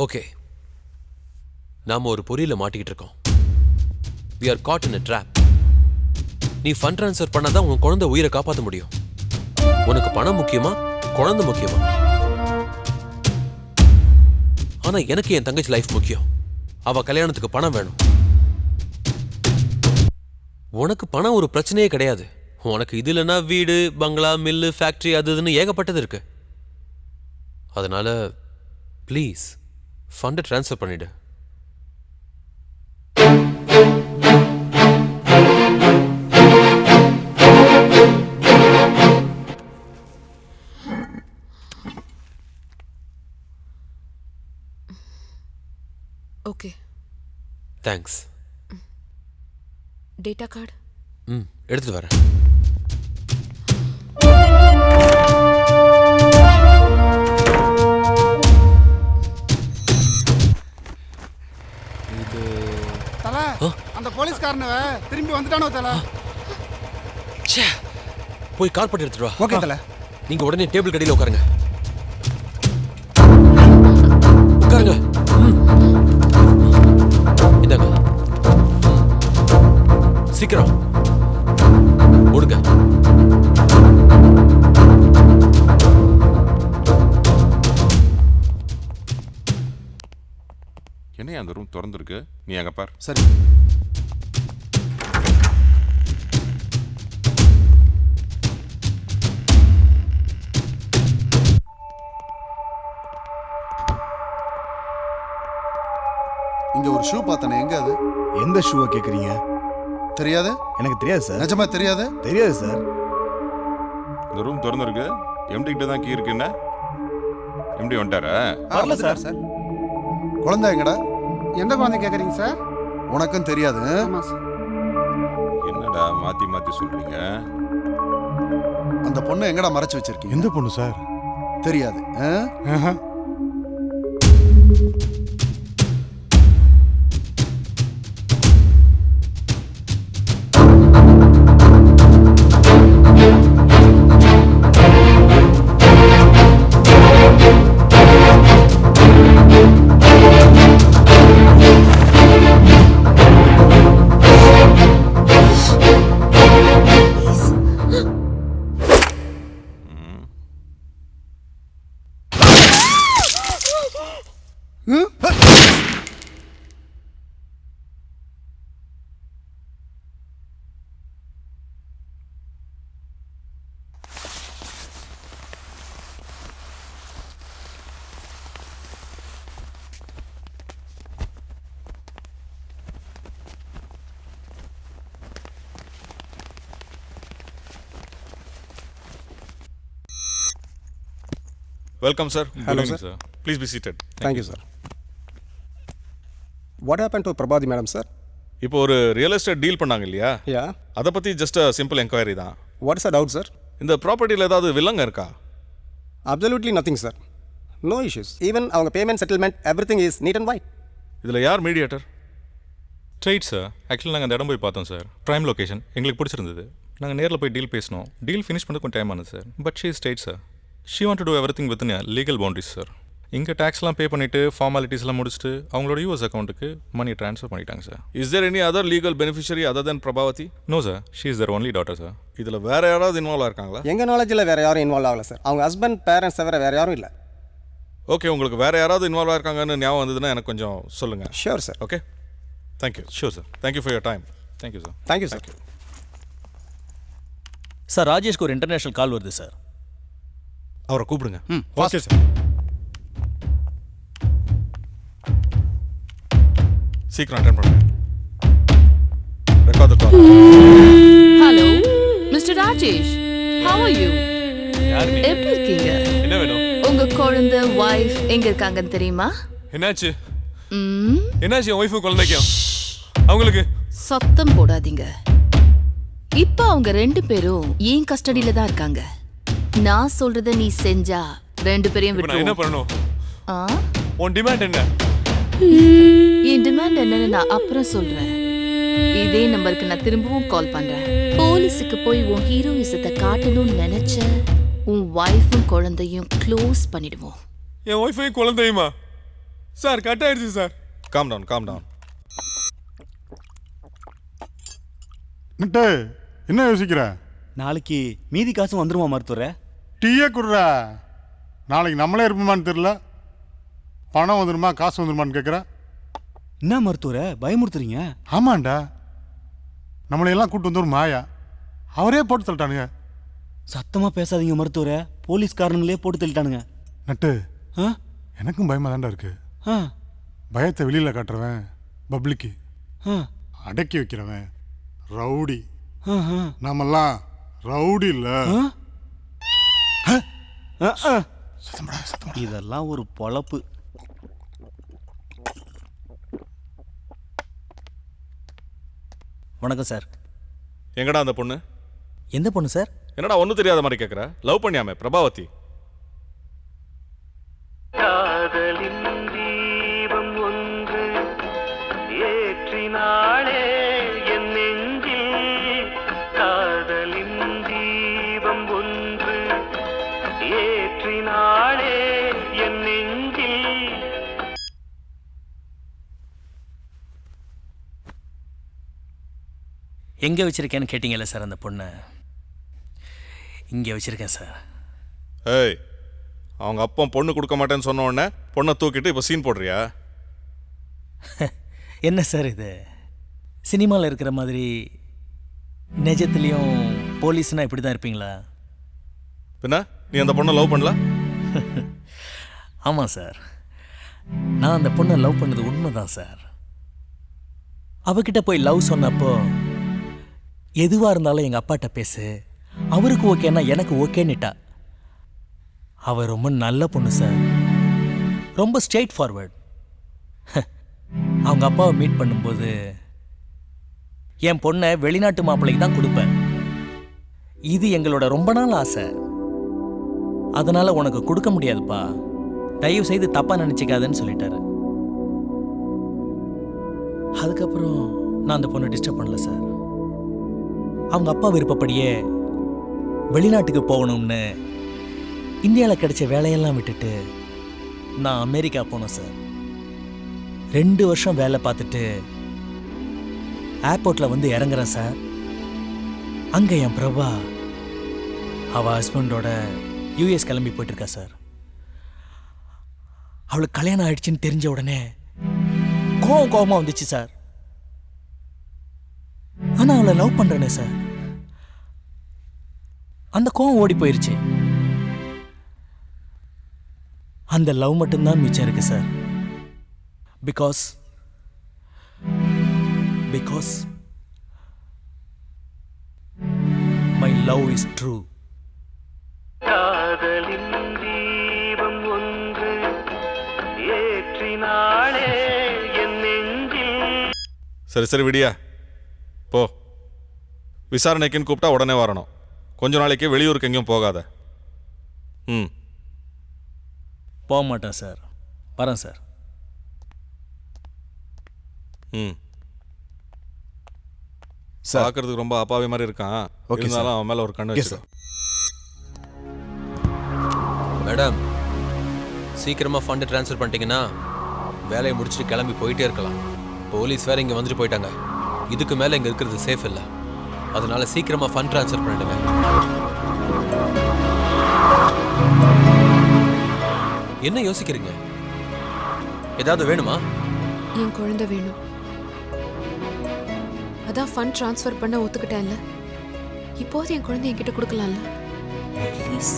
Okay, நாம ஒரு பொறியில மாட்டிக்கிட்டு இருக்கோம். we are caught in a trap. நீ ஃபண்ட் ட்ரான்ஸ்ஃபர் பண்ணாதான் உன் குழந்தை உயிரை காப்பாற்ற முடியும். உனக்கு பணம் முக்கியமா, குழந்தை முக்கியமா? ஆனா எனக்கு என் தங்கச்சி லைஃப் முக்கியம். அவ கல்யாணத்துக்கு பணம் வேணும். உனக்கு பணம் ஒரு பிரச்சனையே கிடையாது. உனக்கு இது இல்லைன்னா வீடு, பங்களா, மில்லு, ஃபேக்டரி, அது இதுன்னு ஏகப்பட்டது இருக்கு. அதனால ப்ளீஸ் ஃபண்டை ட்ரான்ஸ்ஃபர் பண்ணிடு. Okay, thanks. Data card. எடுத்துட்டு வரேன். இது தல, அந்த போலீஸ்காரனவ திரும்பி வந்துட்டானோ தல. போய் கார்பெட் எடுத்துட்டு வா. ஓகே தல. நீங்க உடனே டேபிள் கடியில உட்காருங்க. உட்காருங்க. இந்தாங்க, சீக்கிரம் ஓடுங்க. என்ன அந்த ரூம் திறந்துருக்கு? நீ அங்க பார். சரி. இங்க ஒரு ஷூ பார்த்தனே, எங்க அது? எந்த ஷூவை கேட்குறீங்க? தெரியாது? எனக்கு தெரியாது சார். நிஜமா தெரியாது? தெரியாது சார். இந்த ரூம் திறந்துருக்கு. எம்டி கிட்ட தான் கீ இருக்கு. என்ன எம்டி வந்துட்டாரா? வரல சார். சார், குழந்தை எங்கடா? எந்த குழந்தை கேட்குறீங்க சார்? உனக்கும் தெரியாது? ஆமா சார். என்னடா மாத்தி மாத்தி சொல்றீங்க? அந்த பொண்ணை எங்கடா மறைச்சு வச்சிருக்கீங்க? எந்த பொண்ணு சார்? தெரியாது. Welcome, sir. Hello, Good evening, sir. Please be seated. Thank you, sir. What happened to Prabhati madam, sir? இப்போ ஒரு ரியல் எஸ்டேட் டீல் பண்ணாங்க இல்லையா? Yeah. அதை பற்றி ஜஸ்ட் சிம்பிள் என்கொயரி தான். What is the doubt, sir? இந்த ப்ராப்பர்ட்டியில் ஏதாவது வில்லங்க இருக்கா? Absolutely nothing, sir. No issues. Even our payment settlement, everything is neat and white. இதில் யார் மீடியேட்டர்? Straight sir. ஆக்சுவலி நாங்கள் அந்த இடம் போய் பார்த்தோம் சார். ப்ரைம் லொகேஷன் எங்களுக்கு பிடிச்சிருந்தது. நாங்கள் நேரில் போய் டீல் பேசினோம். டீல் ஃபினிஷ் பண்ண கொஞ்சம் டைம் ஆனது sir. But she straight sir. She want to do everything with legal boundaries sir. இங்கே டேக்ஸ்லாம் பே பண்ணிவிட்டு ஃபார்மாலிட்டிஸ்லாம் முடிச்சுட்டு அவங்களோட யூஎஸ் அக்கௌண்ட்டுக்கு மணி ட்ரான்ஸ்ஃபர் பண்ணிட்டாங்க sir. Is there any other legal beneficiary other than Prabhavati? No sir, she is their only daughter sir. இதில் வேற யாராவது இன்வால்வ் இருக்காங்களா? எங்கள் நாலேஜில் வேறு யாரும் இன்வால்வ் ஆகல சார். அவங்க ஹஸ்பண்ட் பேரண்ட்ஸ் தவிர வேறு யாரும் இல்லை. ஓகே, உங்களுக்கு வேற யாராவது இன்வால்வ் ஆயிருக்காங்கன்னு ஞாபகம் வந்ததுன்னா எனக்கு கொஞ்சம் சொல்லுங்கள். Sure sir. Okay, thank you. Sure sir. Thank you for your time. Thank you sir. Thank you sir. Sir, ராஜேஷ்க்கு ஒரு இன்டர்நேஷனல் கால் வருது சார். அவரை கூப்பிடுங்க. Okay sir. சீக்கிரம் அட்டெண்ட் பண்ணுங்க. Record the call. Hello mister Rajesh, how are you? எப்படி இருக்கீங்க? என்ன வேணும்? உங்க குழந்தை வைஃப் எங்க இருக்காங்கன்னு தெரியுமா? என்னாச்சு? என்னாச்சு என் ஒய்ஃபு குழந்தைக்கும்? அவங்களுக்கு சத்தம் போடாதீங்க. இப்ப அவங்க 2 பேரும் ஏன் கஸ்டடியில தான் இருக்காங்க. நான் சொல்றத நீ செஞ்சா 2 பேரையும் நான் என்ன விட்டுருவோம். பண்ணணும்? உன் டிமாண்ட் என்ன? என் டிமாண்ட் என்னன்னு நான் அப்புறம் சொல்றேன். இதே நம்பருக்கு நான் திரும்பவும் கால் பண்றேன். போலீஸுக்கு போய் உன் ஹீரோயிசத்தை காட்டணும்னு நினைச்ச உன் வைஃபும் குழந்தையும் க்ளோஸ் பண்ணிடுவோம். என் ஒய்ஃபையும் குழந்தையுமா? சார் கட் ஆயிடுச்சு sir. Calm down calm down. நட்டு என்ன யோசிக்கிற? நாளைக்கு மீதி காசும் வந்துருமா மருத்துவரே? டீயே குடுறா. நாளைக்கு நம்மளே இருப்போமான்னு தெரியல. பணம் வந்துடுமா காசு வந்துடுமான்னு கேட்குற. என்ன மருத்துவரே பயமுறுத்துறீங்க? ஆமாண்டா, நம்மளையெல்லாம் கூட்டு வந்து ஒரு மாயா அவரே போட்டு தள்ளிட்டானுங்க. சத்தமா பேசாதீங்க மருத்துவரே, போலீஸ்காரனுங்களே போட்டு தள்ளிட்டானுங்க. நட்டு ஆ எனக்கும் பயமாக தாண்டா இருக்கு. ஆ பயத்தை வெளியில் காட்டுறவன் பப்ளிக்கு, ஆ அடக்கி வைக்கிறவன் ரவுடி. ஆ ஆ நாமெல்லாம் ரவுடி இல்லை. ஆ ஆ. இதெல்லாம் ஒரு பொழப்பு. வணக்கம் சார். எங்கடா அந்த பொண்ணு? எந்த பொண்ணு சார்? என்னடா ஒன்றும் தெரியாத மாதிரி கேட்குற? லவ் பண்ணியாமே பிரபாவதி. காதலின் தீபம் ஒன்று ஏற்றினாளே என் நெஞ்சில். காதலின் தீபம் ஒன்று ஏற்றினாளே என் நெஞ்சில். எங்கே வச்சுருக்கேன்னு கேட்டிங்கல்ல சார் அந்த பொண்ணை? இங்கே வச்சுருக்கேன் சார். ஏய், அவங்க அப்பா பொண்ணு கொடுக்க மாட்டேன்னு சொன்ன உடனே பொண்ணை தூக்கிட்டு இப்போ சீன் போடுறியா? என்ன சார் இது? சினிமாவில் இருக்கிற மாதிரி நிஜத்துலேயும் போலீஸ்னால் இப்படி தான் இருப்பீங்களா? பின்ன நீ அந்த பொண்ணை லவ் பண்ணல? ஆமாம் சார், நான் அந்த பொண்ணை லவ் பண்ணது உண்மை தான் சார். அவகிட்ட போய் லவ் சொன்னப்போ எதுவாக இருந்தாலும் எங்கள் அப்பாட்ட பேசு, அவருக்கு ஓகேன்னா எனக்கு ஓகேன்னுட்டா. அவள் ரொம்ப நல்ல பொண்ணு சார், ரொம்ப ஸ்ட்ரெயிட் ஃபார்வர்ட். அவங்க அப்பாவை மீட் பண்ணும்போது என் பொண்ணை வெளிநாட்டு மாப்பிள்ளைக்கு தான் கொடுப்பேன், இது எங்களோட ரொம்ப நாள் ஆசை, அதனால உனக்கு கொடுக்க முடியாதுப்பா, தயவு செய்து தப்பா நினைச்சிக்காதன்னு சொல்லிட்டாரு. அதுக்கப்புறம் நான் அந்த பொண்ணை டிஸ்டர்ப் பண்ணல சார். அவங்க அப்பா விருப்பப்படியே வெளிநாட்டுக்கு போகணும்னு இந்தியாவில் கிடைச்ச வேலையெல்லாம் விட்டுட்டு நான் அமெரிக்கா போனேன் சார். 2 வருஷம் வேலை பார்த்துட்டு ஏர்போர்ட்டில் வந்து இறங்குறேன் சார். அங்கே என் பிரபா அவள் ஹஸ்பண்டோட யூஎஸ் கிளம்பி போயிட்டுருக்கா சார். அவளுக்கு கல்யாணம் ஆயிடுச்சுன்னு தெரிஞ்ச உடனே கோவமாக வந்துச்சு சார். ஆனால் அவளை லவ் பண்ணுறேனே சார், அந்த கோவம் ஓடி போயிருச்சு. அந்த லவ் மட்டும்தான் மிச்சம் இருக்கு sir. Because my love is true. காதலின் தீபம் ஒன்று ஏற்றினாளே என் நெஞ்சில். சரி சரி விடியா போ. விசாரணைக்குன்னு கூப்பிட்டா உடனே வரணும். கொஞ்ச நாளைக்கு வெளியூருக்கு எங்கேயும் போகாத. ம், போக மாட்டேன் சார், வரேன் சார். ம். சார். பார்க்கறதுக்கு ரொம்ப அப்பாவி மாதிரி இருக்கான். ஓகே இருந்தாலும் அவன் மேல ஒரு கண்ணு எஸ் வச்சிரு. மேடம், சீக்கிரமாக ஃபண்டு ட்ரான்ஸ்ஃபர் பண்ணிட்டீங்கன்னா வேலையை முடிச்சுட்டு கிளம்பி போயிட்டே இருக்கலாம். போலீஸ் வேற இங்கே வந்துட்டு போயிட்டாங்க. இதுக்கு மேலே இங்கே இருக்கிறது சேஃப் இல்லை, அதனால சீக்கிரமாக ஃபண்ட் ட்ரான்ஸ்ஃபர் பண்ணிடுங்க. என்ன யோசிக்கிறீங்க? ஏதாவது வேணுமா? என் குழந்தை வேணும், அதான் ஃபண்ட் ட்ரான்ஸ்ஃபர் பண்ண ஒத்துக்கிட்டேன்ல. இப்போது என் குழந்தை என்கிட்ட கொடுக்கலாம்ல ப்ளீஸ்.